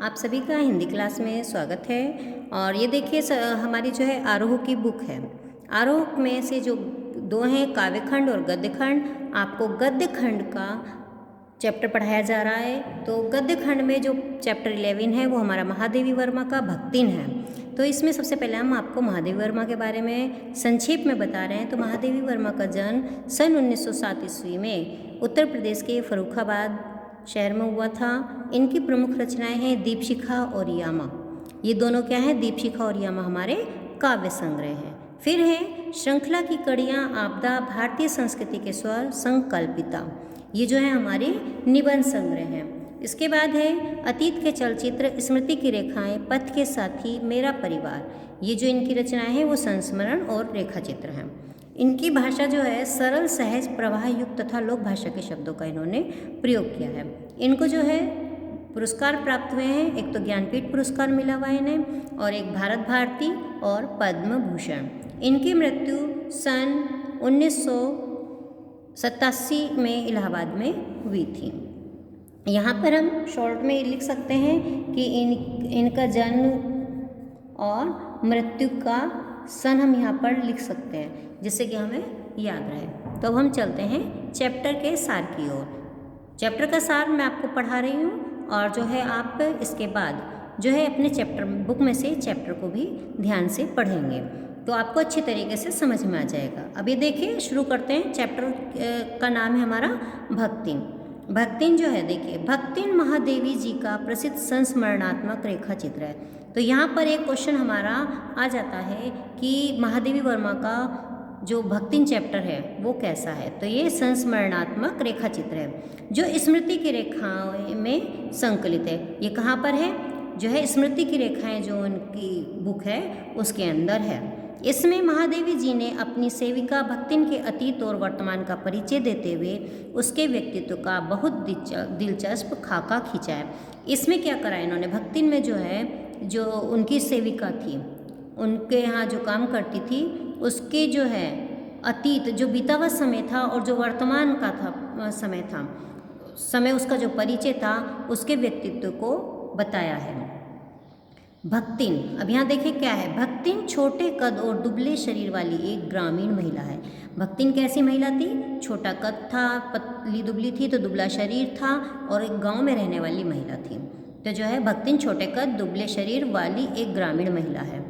आप सभी का हिंदी क्लास में स्वागत है। और ये देखिए हमारी जो है आरोह की बुक है। आरोह में से जो दो हैं काव्यखंड और गद्यखंड, आपको गद्यखंड का चैप्टर पढ़ाया जा रहा है। तो गद्यखंड में जो चैप्टर 11 है वो हमारा महादेवी वर्मा का भक्तिन है। तो इसमें सबसे पहले हम आपको महादेवी वर्मा के बारे में संक्षेप में बता रहे हैं। तो महादेवी वर्मा का जन्म सन 1907 ईस्वी में उत्तर प्रदेश के फर्रुखाबाद शहर में हुआ था। इनकी प्रमुख रचनाएं हैं दीपशिखा और यामा। ये दोनों क्या हैं? दीपशिखा और यामा हमारे काव्य संग्रह हैं। फिर है श्रृंखला की कड़ियाँ, आपदा, भारतीय संस्कृति के स्वर, संकल्पिता। ये जो है हमारे निबंध संग्रह हैं। इसके बाद है अतीत के चलचित्र, स्मृति की रेखाएं, पथ के साथी, मेरा परिवार। ये जो इनकी रचनाएं हैं वो संस्मरण और रेखाचित्र हैं। इनकी भाषा जो है सरल, सहज, प्रवाह युक्त तथा लोक भाषा के शब्दों का इन्होंने प्रयोग किया है। इनको जो है पुरस्कार प्राप्त हुए हैं। एक तो ज्ञानपीठ पुरस्कार मिला हुआ है इन्हें, और एक भारत भारती और पद्म भूषण। इनकी मृत्यु सन 1987 में इलाहाबाद में हुई थी। यहाँ पर हम शॉर्ट में लिख सकते हैं कि इनका जन्म और मृत्यु का सन हम यहाँ पर लिख सकते हैं, जिससे कि हमें याद रहे। तो अब हम चलते हैं चैप्टर के सार की ओर। चैप्टर का सार मैं आपको पढ़ा रही हूँ, और जो है आप इसके बाद जो है अपने चैप्टर बुक में से चैप्टर को भी ध्यान से पढ़ेंगे तो आपको अच्छी तरीके से समझ में आ जाएगा। अब ये देखिए शुरू करते हैं। चैप्टर का नाम है हमारा भक्तिन। भक्तिन जो है देखिए, भक्तिन महादेवी जी का प्रसिद्ध संस्मरणात्मक रेखा चित्र है। तो यहाँ पर एक क्वेश्चन हमारा आ जाता है कि महादेवी वर्मा का जो भक्तिन चैप्टर है वो कैसा है। तो ये संस्मरणात्मक रेखा चित्र है जो स्मृति की रेखाओं में संकलित है। ये कहाँ पर है? जो है स्मृति की रेखाएं जो उनकी बुक है उसके अंदर है। इसमें महादेवी जी ने अपनी सेविका भक्तिन के अतीत और वर्तमान का परिचय देते हुए उसके व्यक्तित्व का बहुत दिलचस्प खाका खींचा है। इसमें क्या करा इन्होंने? भक्तिन में जो है जो उनकी सेविका थी, उनके यहाँ जो काम करती थी, उसके जो है अतीत जो बीता हुआ समय था और जो वर्तमान का था समय उसका जो परिचय था उसके व्यक्तित्व को बताया है। भक्तिन, अब यहाँ देखिए क्या है। भक्तिन छोटे कद और दुबले शरीर वाली एक ग्रामीण महिला है। भक्तिन कैसी महिला थी? छोटा कद था, पतली दुबली थी, तो दुबला शरीर था, और एक गांव में रहने वाली महिला थी। तो जो है भक्तिन छोटे कद दुबले शरीर वाली एक ग्रामीण महिला है।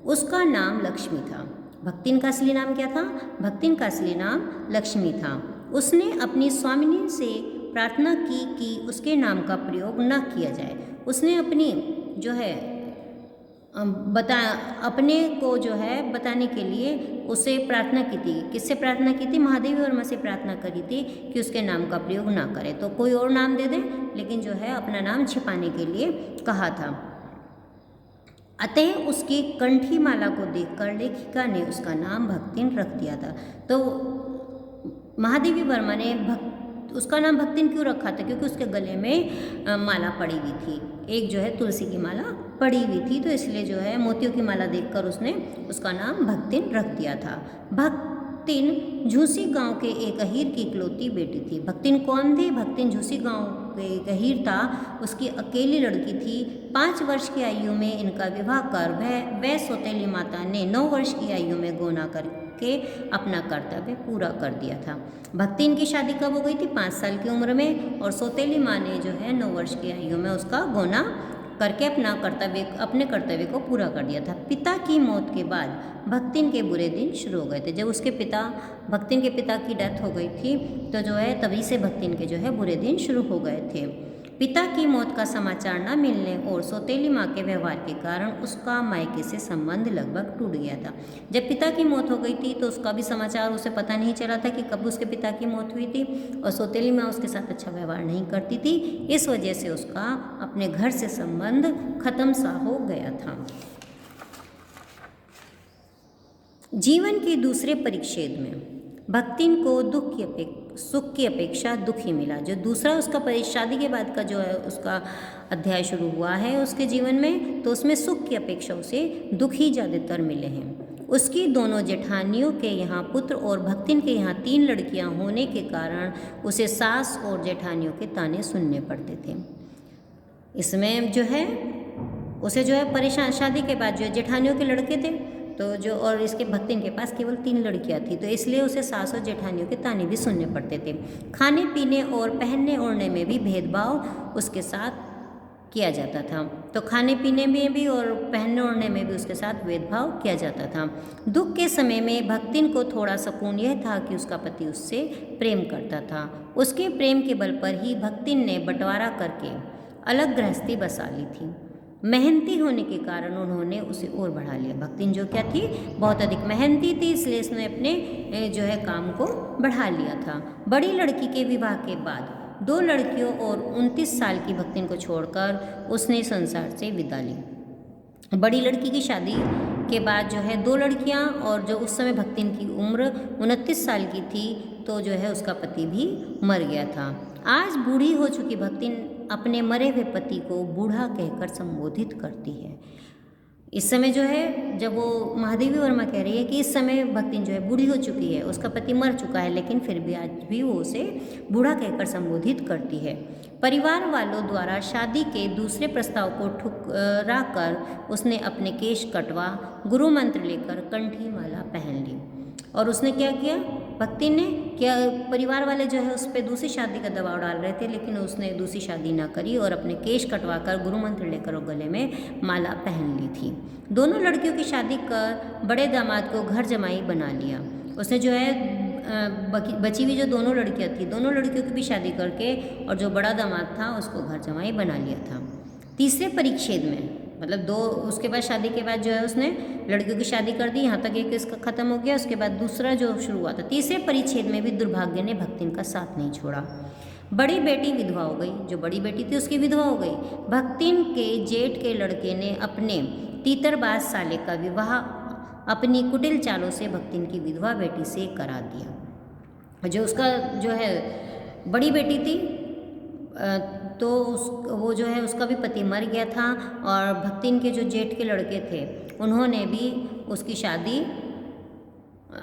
उसका नाम लक्ष्मी था। भक्तिन का असली नाम क्या था? भक्तिन का असली नाम लक्ष्मी था। उसने अपनी स्वामिनी से प्रार्थना की कि उसके नाम का प्रयोग न किया जाए। उसने अपनी जो है अपने को जो है बताने के लिए उसे प्रार्थना की थी। किससे प्रार्थना की थी? महादेवी वर्मा से प्रार्थना करी थी कि उसके नाम का प्रयोग ना करे, तो कोई और नाम दे दें, लेकिन जो है अपना नाम छिपाने के लिए कहा था। अतः उसकी कंठी माला को देखकर लेखिका ने उसका नाम भक्तिन रख दिया था। तो महादेवी वर्मा ने उसका नाम भक्तिन क्यों रखा था? क्योंकि उसके गले में माला पड़ी हुई थी, एक जो है तुलसी की माला पड़ी हुई थी, तो इसलिए जो है मोतियों की माला देखकर उसने उसका नाम भक्तिन रख दिया था। भक्तिन झूसी गांव के एक अहीर की इकलौती बेटी थी। भक्तिन कौन थी? भक्तिन झूसी गांव के एक अहीर था, उसकी अकेली लड़की थी। 5 वर्ष की आयु में इनका विवाह कर वह सौतेली माता ने 9 वर्ष की आयु में गोना करके अपना कर्तव्य पूरा कर दिया था। भक्तिन की शादी कब हो गई थी? 5 साल की उम्र में, और सौतेली माँ ने जो है 9 वर्ष की आयु में उसका गोना करके अपने कर्तव्य को पूरा कर दिया था। पिता की मौत के बाद भक्तिन के बुरे दिन शुरू हो गए थे। जब उसके भक्तिन के पिता की डेथ हो गई थी, तो जो है तभी से भक्तिन के जो है बुरे दिन शुरू हो गए थे। पिता की मौत का समाचार न मिलने और सौतेली माँ के व्यवहार के कारण उसका मायके से संबंध लगभग टूट गया था। जब पिता की मौत हो गई थी तो उसका भी समाचार उसे पता नहीं चला था कि कब उसके पिता की मौत हुई थी, और सौतेली माँ उसके साथ अच्छा व्यवहार नहीं करती थी। इस वजह से उसका अपने घर से संबंध खत्म सा हो गया था। जीवन के दूसरे परिच्छेद में भक्तिन को सुख की अपेक्षा दुख ही मिला। जो दूसरा उसका शादी के बाद का जो है उसका अध्याय शुरू हुआ है उसके जीवन में, तो उसमें सुख की अपेक्षा उसे दुख ही ज़्यादातर मिले हैं। उसकी दोनों जेठानियों के यहाँ पुत्र और भक्तिन के यहाँ 3 लड़कियाँ होने के कारण उसे सास और जेठानियों के ताने सुनने पड़ते थे। इसमें जो है उसे जो है परेशान, शादी के बाद जो है जेठानियों के लड़के थे तो जो, और इसके भक्तिन के पास केवल 3 लड़कियां थी, तो इसलिए उसे सास और जेठानियों के ताने भी सुनने पड़ते थे। खाने पीने और पहनने ओढ़ने में भी भेदभाव उसके साथ किया जाता था। तो खाने पीने में भी और पहनने ओढ़ने में भी उसके साथ भेदभाव किया जाता था। दुख के समय में भक्तिन को थोड़ा सुकून यह था कि उसका पति उससे प्रेम करता था। उसके प्रेम के बल पर ही भक्तिन ने बंटवारा करके अलग गृहस्थी बसा ली थी। मेहनती होने के कारण उन्होंने उसे और बढ़ा लिया। भक्तिन जो क्या थी, बहुत अधिक मेहनती थी, इसलिए इसने अपने जो है काम को बढ़ा लिया था। बड़ी लड़की के विवाह के बाद 2 लड़कियों और 29 साल की भक्तिन को छोड़कर उसने संसार से विदा ली। बड़ी लड़की की शादी के बाद जो है 2 लड़कियां, और जो उस समय भक्तिन की उम्र 29 साल की थी, तो जो है उसका पति भी मर गया था। आज बूढ़ी हो चुकी भक्तिन अपने मरे हुए पति को बूढ़ा कहकर संबोधित करती है। इस समय जो है, जब वो महादेवी वर्मा कह रही है कि इस समय भक्तिन जो है बूढ़ी हो चुकी है, उसका पति मर चुका है, लेकिन फिर भी आज भी वो उसे बूढ़ा कहकर संबोधित करती है। परिवार वालों द्वारा शादी के दूसरे प्रस्ताव को ठुकरा कर उसने अपने केश कटवा, गुरु मंत्र लेकर कंठी माला पहन ली। और उसने क्या किया, भक्ति ने क्या, परिवार वाले जो है उस पर दूसरी शादी का दबाव डाल रहे थे, लेकिन उसने दूसरी शादी ना करी और अपने केश कटवाकर गुरु मंत्र लेकर और गले में माला पहन ली थी। दोनों लड़कियों की शादी कर बड़े दामाद को घर जमाई बना लिया। उसने जो है बची हुई जो दोनों लड़कियां थी, दोनों लड़कियों की भी शादी करके और जो बड़ा दामाद था उसको घर जमाई बना लिया था। तीसरे परिच्छेद में, मतलब 2 उसके बाद शादी के बाद जो है उसने लड़कियों की शादी कर दी, यहाँ तक एक इसका ख़त्म हो गया। उसके बाद दूसरा जो शुरू हुआ था, तीसरे परिच्छेद में भी दुर्भाग्य ने भक्तिन का साथ नहीं छोड़ा। बड़ी बेटी विधवा हो गई, जो बड़ी बेटी थी उसकी विधवा हो गई। भक्तिन के जेठ के लड़के ने अपने तीतरबाज साले का विवाह अपनी कुटिल चालों से भक्तिन की विधवा बेटी से करा दिया। जो उसका जो है बड़ी बेटी थी, तो वो जो है उसका भी पति मर गया था, और भक्तिन के जो जेठ के लड़के थे उन्होंने भी उसकी शादी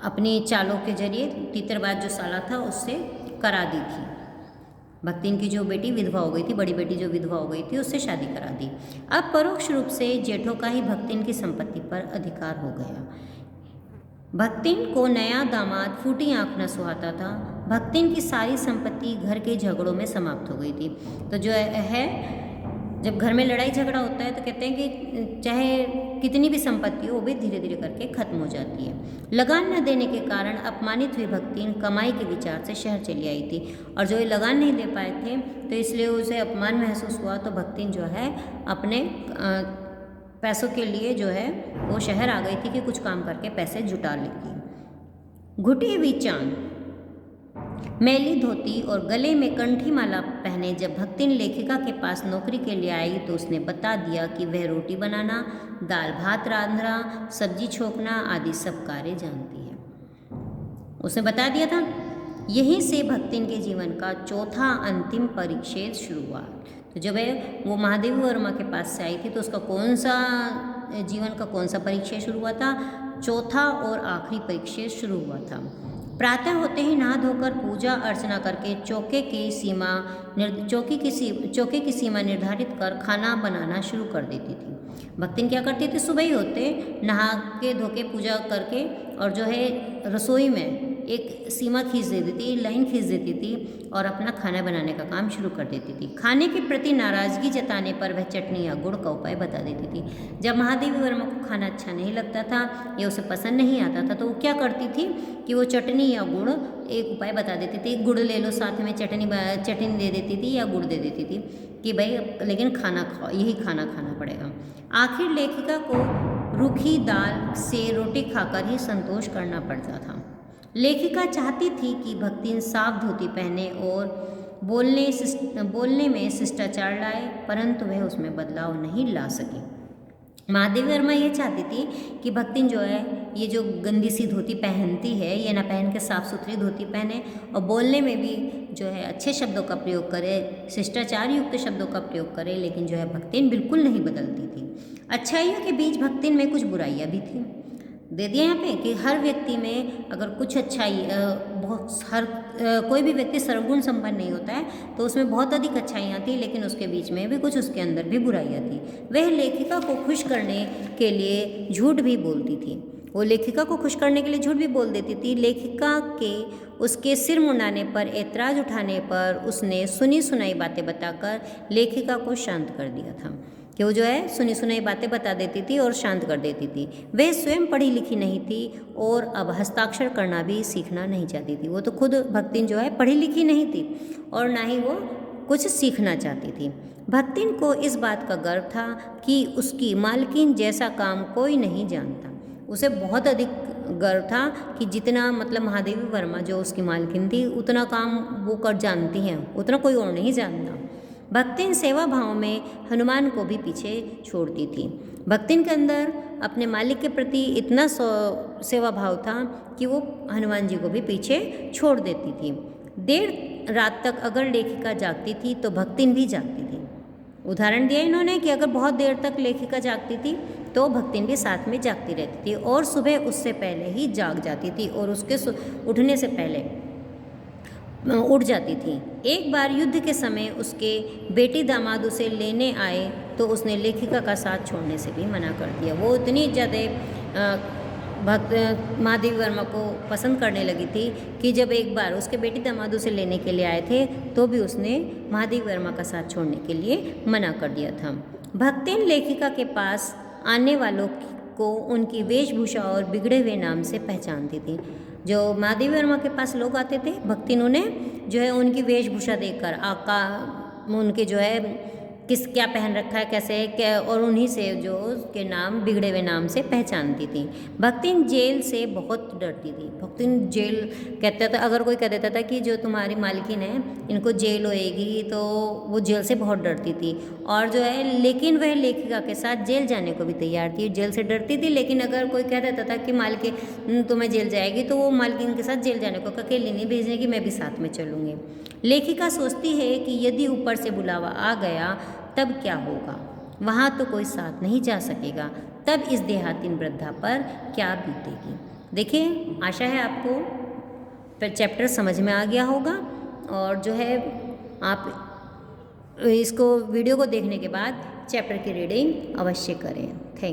अपनी चालों के जरिए, तीतरबाज जो साला था उससे करा दी थी। भक्तिन की जो बेटी विधवा हो गई थी, बड़ी बेटी जो विधवा हो गई थी, उससे शादी करा दी। अब परोक्ष रूप से जेठों का ही भक्तिन की संपत्ति पर अधिकार हो गया। भक्तिन को नया दामाद फूटी आंख न सुहाता था। भक्तिन की सारी संपत्ति घर के झगड़ों में समाप्त हो गई थी। तो जो है, जब घर में लड़ाई झगड़ा होता है तो कहते हैं कि चाहे कितनी भी संपत्ति हो, वो भी धीरे धीरे करके खत्म हो जाती है। लगान न देने के कारण अपमानित हुई भक्तिन कमाई के विचार से शहर चली आई थी, और जो ये लगान नहीं दे पाए थे तो इसलिए उसे अपमान महसूस हुआ। तो भक्तिन जो है अपने पैसों के लिए जो है वो शहर आ गई थी कि कुछ काम करके पैसे जुटा लेगी। घुटी हुई चांद, मैली धोती और गले में कंठी माला पहने जब भक्तिन लेखिका के पास नौकरी के लिए आई, तो उसने बता दिया कि वह रोटी बनाना, दाल भात रांधना, सब्जी छोंकना आदि सब कार्य जानती है। उसने बता दिया था। यहीं से भक्तिन के जीवन का चौथा अंतिम परिच्छेद शुरू हुआ। तो जब वो महादेवी वर्मा के पास से आई थी, तो उसका कौन सा जीवन का कौन सा परिच्छेद शुरू हुआ था? चौथा और आखिरी परिच्छेद शुरू हुआ था। प्रातः होते ही नहा धोकर पूजा अर्चना करके चौके की सीमा निर्धारित कर खाना बनाना शुरू कर देती थी। भक्तिन क्या करती थी? सुबह ही होते नहा के धो के पूजा करके और जो है रसोई में एक सीमा खींच देती थी, लाइन खींच देती थी और अपना खाना बनाने का काम शुरू कर देती थी। खाने के प्रति नाराज़गी जताने पर वह चटनी या गुड़ का उपाय बता देती थी। जब महादेवी वर्मा को खाना अच्छा नहीं लगता था या उसे पसंद नहीं आता था, तो वो क्या करती थी कि वो चटनी या गुड़ एक उपाय बता देती थी। गुड़ ले लो, साथ में चटनी दे देती थी या गुड़ दे देती थी कि भाई लेकिन खाना खाओ, यही खाना खाना पड़ेगा। आखिर लेखिका को रूखी दाल से रोटी खाकर ही संतोष करना पड़ता था। लेखिका चाहती थी कि भक्तिन साफ धोती पहने और बोलने में शिष्टाचार लाए, परंतु वह उसमें बदलाव नहीं ला सकी। महादेवी वर्मा ये चाहती थी कि भक्तिन जो है ये जो गंदी सी धोती पहनती है, ये ना पहन के साफ़ सुथरी धोती पहने और बोलने में भी जो है अच्छे शब्दों का प्रयोग करे, शिष्टाचार युक्त शब्दों का प्रयोग करे। लेकिन जो है भक्तिन बिल्कुल नहीं बदलती थी। अच्छाइयों के बीच भक्तिन में कुछ बुराइयाँ भी थी। दे दिया यहाँ पे कि हर व्यक्ति में अगर कुछ अच्छाई कोई भी व्यक्ति सर्वगुण संपन्न नहीं होता है तो उसमें बहुत अधिक अच्छाइयाँ थी, लेकिन उसके बीच में भी कुछ उसके अंदर भी बुराइयाँ थी। वह लेखिका को खुश करने के लिए झूठ भी बोलती थी। वो लेखिका को खुश करने के लिए झूठ भी बोल देती थी। लेखिका के उसके सिर मुंडाने पर, ऐतराज़ उठाने पर उसने सुनी सुनाई बातें बताकर लेखिका को शांत कर दिया था कि वो जो है सुनी सुनाई बातें बता देती थी और शांत कर देती थी। वह स्वयं पढ़ी लिखी नहीं थी और अब हस्ताक्षर करना भी सीखना नहीं चाहती थी। वो तो खुद भक्तिन जो है पढ़ी लिखी नहीं थी और ना ही वो कुछ सीखना चाहती थी। भक्तिन को इस बात का गर्व था कि उसकी मालकिन जैसा काम कोई नहीं जानता। उसे बहुत अधिक गर्व था कि जितना मतलब महादेवी वर्मा जो उसकी मालकिन थी उतना काम वो कर जानती हैं, उतना कोई और नहीं जानता। भक्तिन सेवा भाव में हनुमान को भी पीछे छोड़ती थी। भक्तिन के अंदर अपने मालिक के प्रति इतना सेवा भाव था कि वो हनुमान जी को भी पीछे छोड़ देती थी। देर रात तक अगर लेखिका जागती थी तो भक्तिन भी जागती थी। उदाहरण दिया इन्होंने कि अगर बहुत देर तक लेखिका जागती थी तो भक्तिन भी साथ में जागती रहती थी और सुबह उससे पहले ही जाग जाती थी और उसके उठने से पहले उठ जाती थी। एक बार युद्ध के समय उसके बेटी दामाद उसे लेने आए तो उसने लेखिका का साथ छोड़ने से भी मना कर दिया। वो इतनी ज़्यादा महादेवी वर्मा को पसंद करने लगी थी कि जब एक बार उसके बेटी दामाद उसे लेने के लिए आए थे तो भी उसने महादेवी वर्मा का साथ छोड़ने के लिए मना कर दिया था। भक्तिन लेखिका के पास आने वालों को उनकी वेशभूषा और बिगड़े हुए नाम से पहचानती थी। जो महादेवी वर्मा के पास लोग आते थे, भक्तिन उन्हें जो है उनकी वेशभूषा देखकर आका उनके जो है क्या पहन रखा है, कैसे है क्या, और उन्हीं से जो उसके नाम बिगड़े हुए नाम से पहचानती थी। भक्तिन जेल से बहुत डरती थी। भक्तिन जेल कहता था, अगर कोई कह देता था कि जो तुम्हारी मालकिन है इनको जेल होएगी तो वो जेल से बहुत डरती थी। और जो है लेकिन वह लेखिका के साथ जेल जाने को भी तैयार थी। जेल से डरती थी लेकिन अगर कोई कह देता था कि मालकिन तुम्हें जेल जाएगी तो वो मालकिन के साथ जेल जाने को अकेली नहीं भेजने की, मैं भी साथ में चलूँगी। लेखिका सोचती है कि यदि ऊपर से बुलावा आ गया तब क्या होगा, वहाँ तो कोई साथ नहीं जा सकेगा, तब इस देहातीन वृद्धा पर क्या बीतेगी। देखिए, आशा है आपको चैप्टर समझ में आ गया होगा और जो है आप इसको वीडियो को देखने के बाद चैप्टर की रीडिंग अवश्य करें।